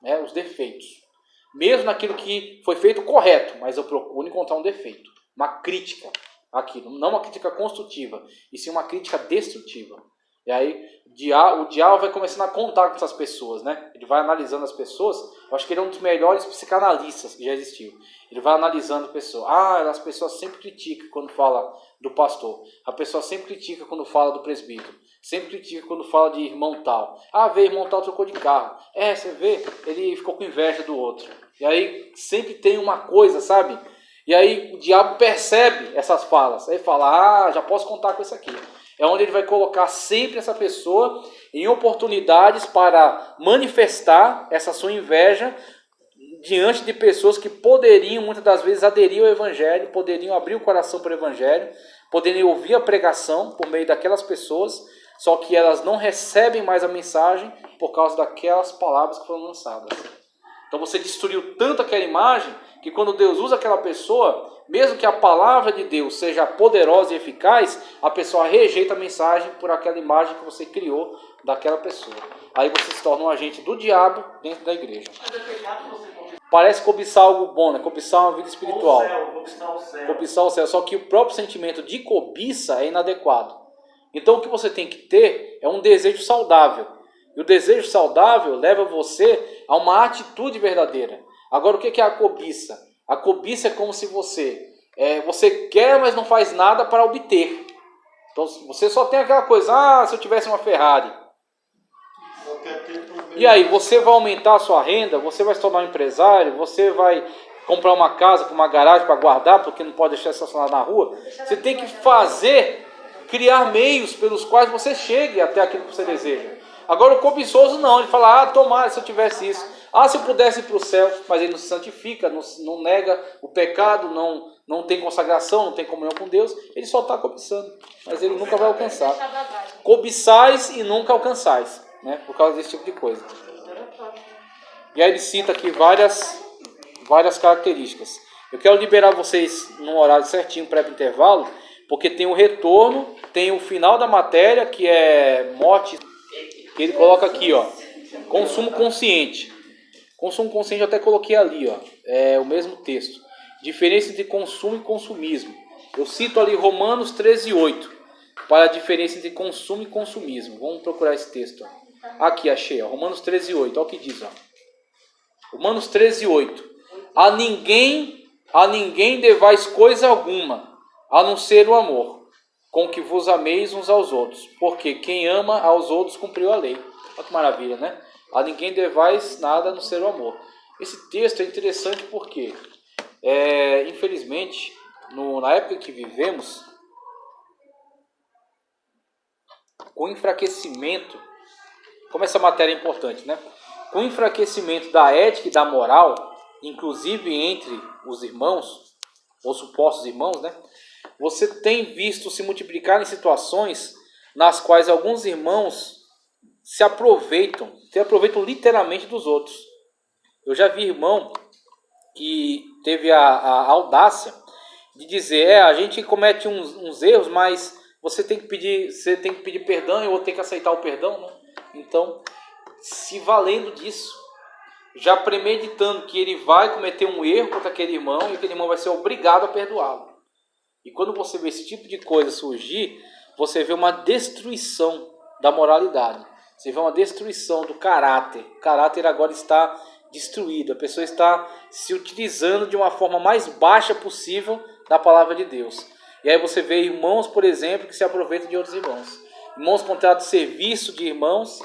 né, os defeitos. Mesmo naquilo que foi feito correto, mas eu procuro encontrar um defeito, uma crítica àquilo. Não uma crítica construtiva, e sim uma crítica destrutiva. E aí o diabo vai começando a contar com essas pessoas, né? Ele vai analisando as pessoas. Eu acho que ele é um dos melhores psicanalistas que já existiu. Ele vai analisando pessoas. As pessoas sempre criticam quando fala do pastor. A pessoa sempre critica quando fala do presbítero. Sempre critica quando fala de irmão tal. Vê, irmão tal trocou de carro. Você vê, ele ficou com inveja do outro. E aí sempre tem uma coisa, sabe? E aí o diabo percebe essas falas. Aí fala, já posso contar com isso aqui. É onde ele vai colocar sempre essa pessoa em oportunidades para manifestar essa sua inveja diante de pessoas que poderiam, muitas das vezes, aderir ao Evangelho, poderiam abrir o coração para o Evangelho, poderiam ouvir a pregação por meio daquelas pessoas, só que elas não recebem mais a mensagem por causa daquelas palavras que foram lançadas. Então você destruiu tanto aquela imagem que quando Deus usa aquela pessoa, mesmo que a palavra de Deus seja poderosa e eficaz, a pessoa rejeita a mensagem por aquela imagem que você criou daquela pessoa. Aí você se torna um agente do diabo dentro da igreja. Parece cobiçar algo bom, né? Cobiçar uma vida espiritual. Cobiçar o céu. Só que o próprio sentimento de cobiça é inadequado. Então o que você tem que ter é um desejo saudável. E o desejo saudável leva você a uma atitude verdadeira. Agora, o que é a cobiça? A cobiça é como se você quer, mas não faz nada para obter. Então, você só tem aquela coisa, se eu tivesse uma Ferrari. E aí, você vai aumentar a sua renda, você vai se tornar um empresário, você vai comprar uma casa com uma garagem para guardar, porque não pode deixar estacionado na rua. Você tem que criar meios pelos quais você chegue até aquilo que você deseja. Agora o cobiçoso não, ele fala, tomara se eu tivesse isso. Se eu pudesse ir para o céu, mas ele não se santifica, não nega o pecado, não tem consagração, não tem comunhão com Deus, ele só está cobiçando, mas ele nunca vai alcançar. Cobiçais e nunca alcançais, né? Por causa desse tipo de coisa. E aí ele cita aqui várias características. Eu quero liberar vocês num horário certinho, pré-intervalo, porque tem o retorno, tem o final da matéria, que é mote, que ele coloca aqui, consumo consciente. Consumo consciente eu até coloquei ali, é o mesmo texto. Diferença entre consumo e consumismo. Eu cito ali Romanos 13:8, para a diferença entre consumo e consumismo. Vamos procurar esse texto. Aqui, achei, Romanos 13:8, olha o que diz. Romanos 13:8. A ninguém devais coisa alguma, a não ser o amor, com que vos ameis uns aos outros, porque quem ama aos outros cumpriu a lei. Olha que maravilha, né? A ninguém devais nada a não ser o amor. Esse texto é interessante porque, infelizmente, na época que vivemos, com o enfraquecimento, como essa matéria é importante, né? Com o enfraquecimento da ética e da moral, inclusive entre os irmãos, ou supostos irmãos, né? Você tem visto se multiplicar em situações nas quais alguns irmãos se aproveitam literalmente dos outros. Eu já vi irmão que teve a audácia de dizer, a gente comete uns erros, mas você tem que pedir perdão e eu vou ter que aceitar o perdão, né? Então, se valendo disso, já premeditando que ele vai cometer um erro contra aquele irmão e aquele irmão vai ser obrigado a perdoá-lo. E quando você vê esse tipo de coisa surgir, você vê uma destruição da moralidade. Você vê uma destruição do caráter. O caráter agora está destruído. A pessoa está se utilizando de uma forma mais baixa possível da palavra de Deus. E aí você vê irmãos, por exemplo, que se aproveitam de outros irmãos. Irmãos contratam serviço de irmãos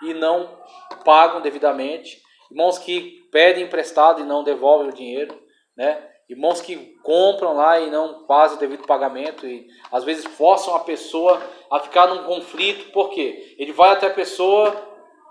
e não pagam devidamente. Irmãos que pedem emprestado e não devolvem o dinheiro, né? Irmãos que compram lá e não fazem o devido pagamento e às vezes forçam a pessoa a ficar num conflito. Por quê? Ele vai até a pessoa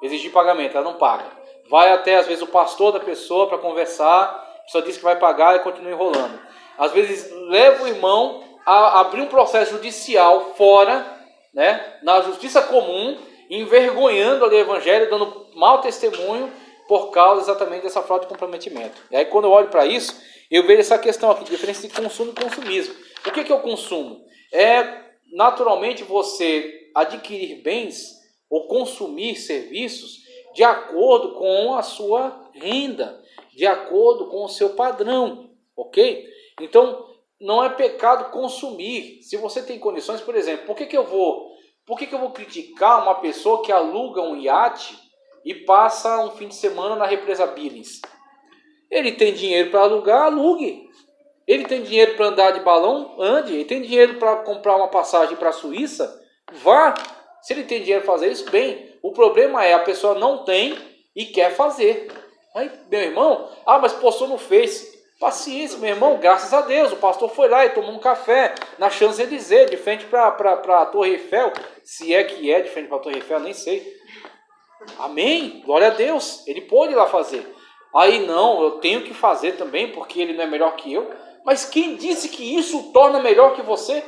exigir pagamento, ela não paga. Vai até às vezes o pastor da pessoa para conversar, a pessoa diz que vai pagar e continua enrolando. Às vezes leva o irmão a abrir um processo judicial fora, né, na justiça comum, envergonhando ali o evangelho, dando mau testemunho por causa exatamente dessa falta de comprometimento. E aí quando eu olho para isso, eu vejo essa questão aqui, diferença de consumo e consumismo. O que é o consumo? É naturalmente você adquirir bens ou consumir serviços de acordo com a sua renda, de acordo com o seu padrão, ok? Então, não é pecado consumir. Se você tem condições, por exemplo, por que eu vou Por que eu vou criticar uma pessoa que aluga um iate e passa um fim de semana na represa Billings? Ele tem dinheiro para alugar, alugue. Ele tem dinheiro para andar de balão, ande. Ele tem dinheiro para comprar uma passagem para a Suíça, vá. Se ele tem dinheiro para fazer isso, bem. O problema é a pessoa não tem e quer fazer. Aí, meu irmão, mas postou no Face. Paciência, meu irmão, graças a Deus. O pastor foi lá e tomou um café na Champs-Élysées, de frente para a Torre Eiffel. Se é que é de frente para a Torre Eiffel, nem sei. Amém? Glória a Deus. Ele pôde ir lá fazer. Aí não, eu tenho que fazer também, porque ele não é melhor que eu. Mas quem disse que isso o torna melhor que você?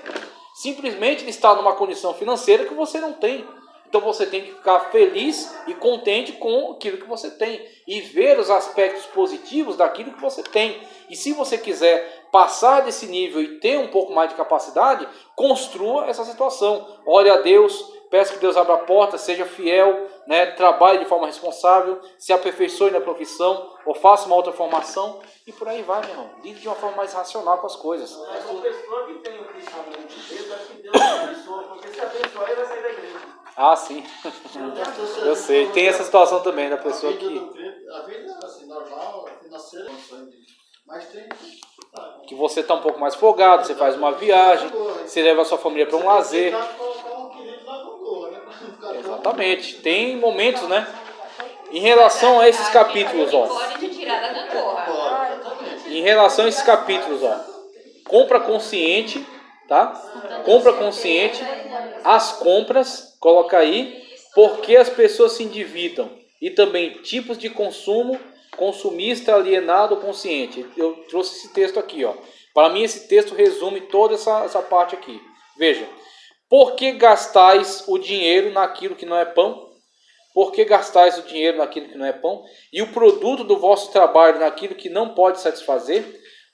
Simplesmente ele está numa condição financeira que você não tem. Então você tem que ficar feliz e contente com aquilo que você tem. E ver os aspectos positivos daquilo que você tem. E se você quiser passar desse nível e ter um pouco mais de capacidade, construa essa situação. Ore a Deus, peça que Deus abra a porta, seja fiel, né? Trabalhe de forma responsável, se aperfeiçoe na profissão, ou faça uma outra formação, e por aí vai, meu irmão. Lide de uma forma mais racional com as coisas. Mas a pessoa que tem o pensamento de Deus, acho que Deus abençoa, porque se abençoar, ele vai sair da igreja. Ah, sim. Eu sei. Tem essa situação também da pessoa que... A vida assim, normal, financeira, mas tem... Que você está um pouco mais folgado, você faz uma viagem, você leva a sua família para um lazer. Exatamente. Tem momentos, né? Em relação a esses capítulos, ó. Pode te tirar da gangorra. Em relação a esses capítulos, ó. Compra consciente, tá? Compra consciente. As compras, coloca aí. Por que as pessoas se endividam? E também tipos de consumo, consumista, alienado, consciente. Eu trouxe esse texto aqui, ó. Para mim esse texto resume toda essa parte aqui. Veja. Por que gastais o dinheiro naquilo que não é pão? Por que gastais o dinheiro naquilo que não é pão? E o produto do vosso trabalho naquilo que não pode satisfazer?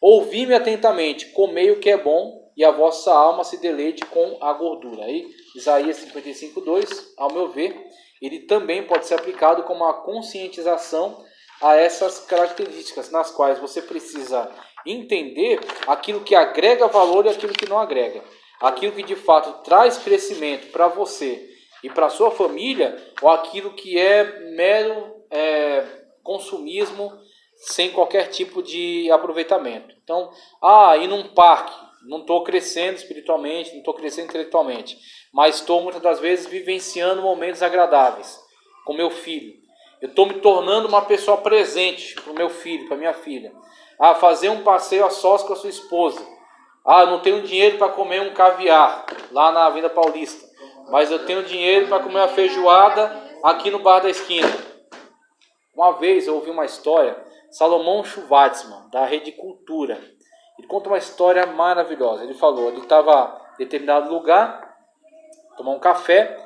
Ouvi-me atentamente, comei o que é bom, e a vossa alma se deleite com a gordura. Aí, Isaías 55:2, ao meu ver, ele também pode ser aplicado como uma conscientização a essas características, nas quais você precisa entender aquilo que agrega valor e aquilo que não agrega. Aquilo que de fato traz crescimento para você e para sua família, ou aquilo que é mero consumismo sem qualquer tipo de aproveitamento. Então, ir num parque, não estou crescendo espiritualmente, não estou crescendo intelectualmente, mas estou muitas das vezes vivenciando momentos agradáveis com meu filho. Eu estou me tornando uma pessoa presente para o meu filho, para minha filha. Fazer um passeio a sós com a sua esposa. Eu não tenho dinheiro para comer um caviar lá na Avenida Paulista, mas eu tenho dinheiro para comer uma feijoada aqui no bar da esquina. Uma vez eu ouvi uma história, Salomão Schwartzman, da Rede Cultura. Ele conta uma história maravilhosa. Ele falou, ele estava em determinado lugar, tomou um café,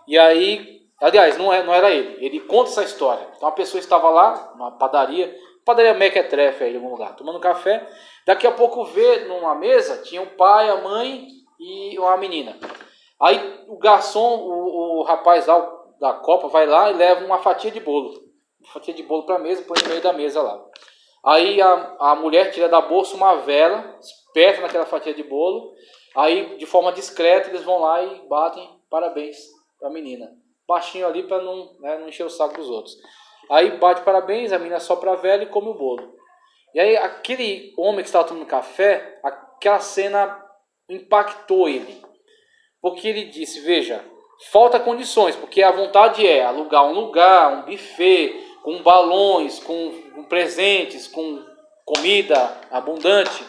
e aí, aliás, não era ele. Ele conta essa história. Então a pessoa estava lá, numa padaria Mequetrefe aí em algum lugar, tomando café. Daqui a pouco vê numa mesa, tinha o pai, a mãe e uma menina. Aí o garçom, o rapaz lá da copa, vai lá e leva uma fatia de bolo. Uma fatia de bolo para a mesa, põe no meio da mesa lá. Aí a mulher tira da bolsa uma vela, espeta naquela fatia de bolo. Aí de forma discreta eles vão lá e batem parabéns para a menina. Baixinho ali para não encher o saco dos outros. Aí bate parabéns, a menina sopra a vela e come o bolo. E aí aquele homem que estava tomando café, aquela cena impactou ele. Porque ele disse, veja, falta condições, porque a vontade é alugar um lugar, um buffet, com balões, com presentes, com comida abundante.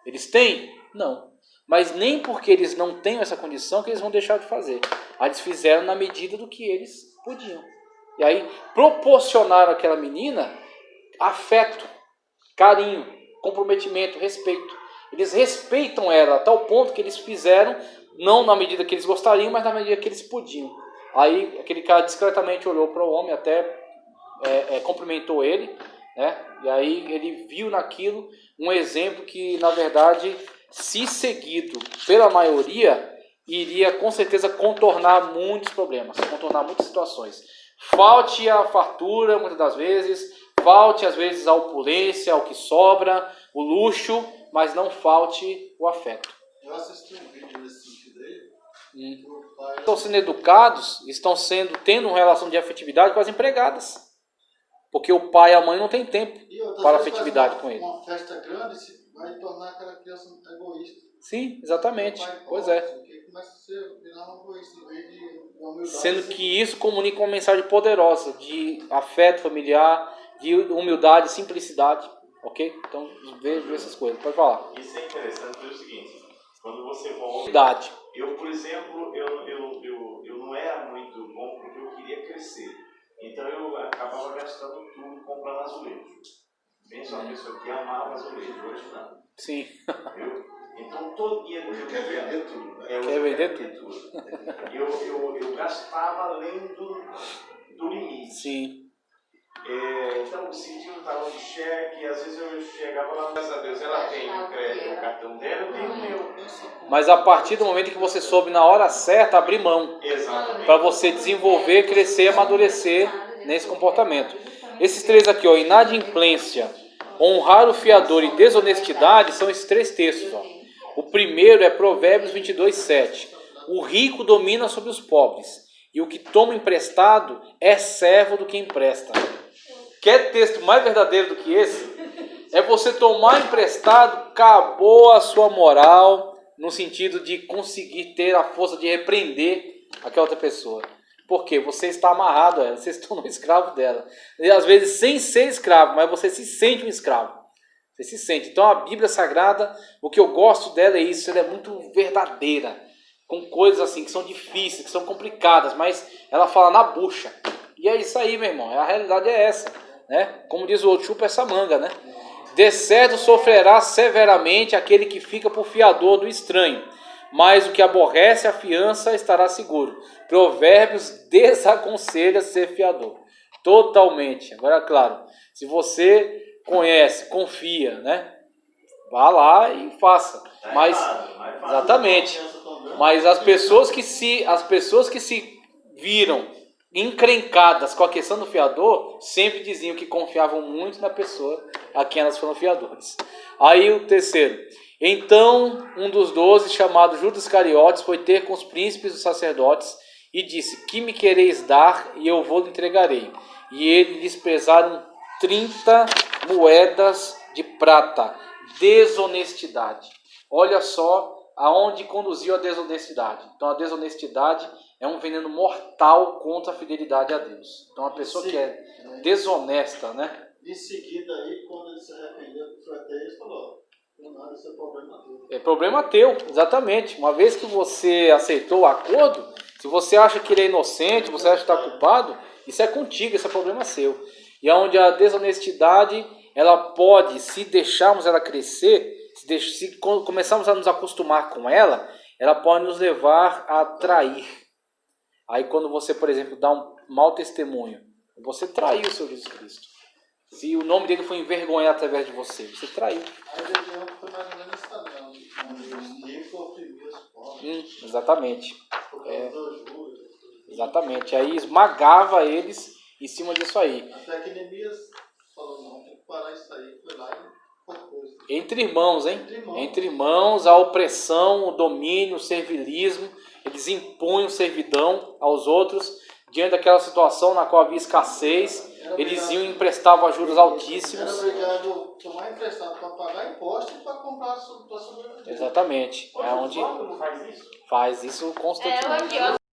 Eles têm? Não. Mas nem porque eles não têm essa condição que eles vão deixar de fazer. Eles fizeram na medida do que eles podiam. E aí proporcionaram àquela menina afeto, carinho, comprometimento, respeito. Eles respeitam ela a tal ponto que eles fizeram, não na medida que eles gostariam, mas na medida que eles podiam. Aí aquele cara discretamente olhou para o homem, até cumprimentou ele, né? E aí ele viu naquilo um exemplo que, na verdade, se seguido pela maioria, iria com certeza contornar muitos problemas, contornar muitas situações. Falte a fartura, muitas das vezes, falte às vezes a opulência, o que sobra, o luxo, mas não falte o afeto. Eu assisti um vídeo nesse sentido aí, O pai Estão sendo educados, tendo uma relação de afetividade com as empregadas. Porque o pai e a mãe não têm tempo e outras para vezes afetividade faz com ele. uma festa grande vai tornar aquela criança egoísta. Sim, exatamente. O pai Pois gosta, é. porque começa a ser virar um egoísta, em vez de uma humildade. Sendo que isso comunica uma mensagem poderosa de afeto familiar, de humildade, simplicidade. Ok? Então, veja essas coisas. Pode falar. Isso é interessante pelo seguinte, quando você volta... Humildade. Eu, por exemplo, eu não era muito bom porque eu queria crescer. Então eu acabava gastando tudo comprando azulejo. Pensa uma pessoa que amava azulejo, hoje não. Sim. Então todo dia Hoje quer vender tudo, né? Quer vender tudo. Eu gastava além do limite. Sim. Então, sentindo o talão de cheque, às vezes eu chegava lá, graças a Deus, ela tem o crédito, o cartão dela, eu tenho o meu. Mas a partir do momento que você soube na hora certa abrir mão, Exatamente. para você desenvolver, crescer, amadurecer nesse comportamento. Esses três aqui, ó, inadimplência, honrar o fiador e desonestidade, são esses três textos. Ó. O primeiro é Provérbios 22:7. O rico domina sobre os pobres, e o que toma emprestado é servo do que empresta. Quer texto mais verdadeiro do que esse? É você tomar emprestado, acabou a sua moral, no sentido de conseguir ter a força de repreender aquela outra pessoa. Porque você está amarrado a ela, você se tornou escravo dela. E às vezes sem ser escravo, mas você se sente um escravo. Você se sente. Então a Bíblia Sagrada, o que eu gosto dela é isso, ela é muito verdadeira. Com coisas assim que são difíceis, que são complicadas, mas ela fala na bucha. E é isso aí, meu irmão, a realidade é essa. Né? Como diz o outro, chupa essa manga, né? De certo sofrerá severamente aquele que fica por fiador do estranho, mas o que aborrece a fiança estará seguro. Provérbios desaconselha ser fiador. Totalmente. Agora, claro, se você conhece, confia, né? Vá lá e faça. Mas, exatamente. Mas as pessoas que se viram encrencadas com a questão do fiador, sempre diziam que confiavam muito na pessoa a quem elas foram fiadores. Aí o terceiro. Então, um dos 12, chamado Judas Iscariotes, foi ter com os príncipes dos sacerdotes e disse: que me quereis dar e eu vou lhe entregarei. E eles lhes pesaram 30 moedas de prata. Desonestidade. Olha só aonde conduziu a desonestidade. Então a desonestidade é um veneno mortal contra a fidelidade a Deus. Então a pessoa que é desonesta, né? Em seguida aí, quando ele se arrependeu, foi até ele e falou: não, isso é problema teu. É problema teu, exatamente. Uma vez que você aceitou o acordo, se você acha que ele é inocente, você acha que está culpado, isso é contigo, esse é problema seu. E onde a desonestidade, ela pode, se deixarmos ela crescer, se começarmos a nos acostumar com ela, ela pode nos levar a trair. Aí quando você, por exemplo, dá um mau testemunho, você traiu o Senhor Jesus Cristo. Se o nome dele foi envergonhado através de você, você traiu. A religião foi mais ou menos isso também, onde os ricos oprimiam os pobres. Exatamente. Por causa dos juros. Exatamente. Aí esmagava eles em cima disso aí. Até que Neemias falou: não, tem que parar isso aí. Foi lá e propôs. Entre irmãos, hein? Entre irmãos. Entre irmãos, a opressão, o domínio, o servilismo, eles impunham servidão aos outros. Diante daquela situação na qual havia escassez, eles iam e emprestavam juros altíssimos. Era obrigado a tomar emprestado para pagar imposto e para comprar para sobreviver. Exatamente. É onde Não faz isso? faz isso constantemente. aqui, ó.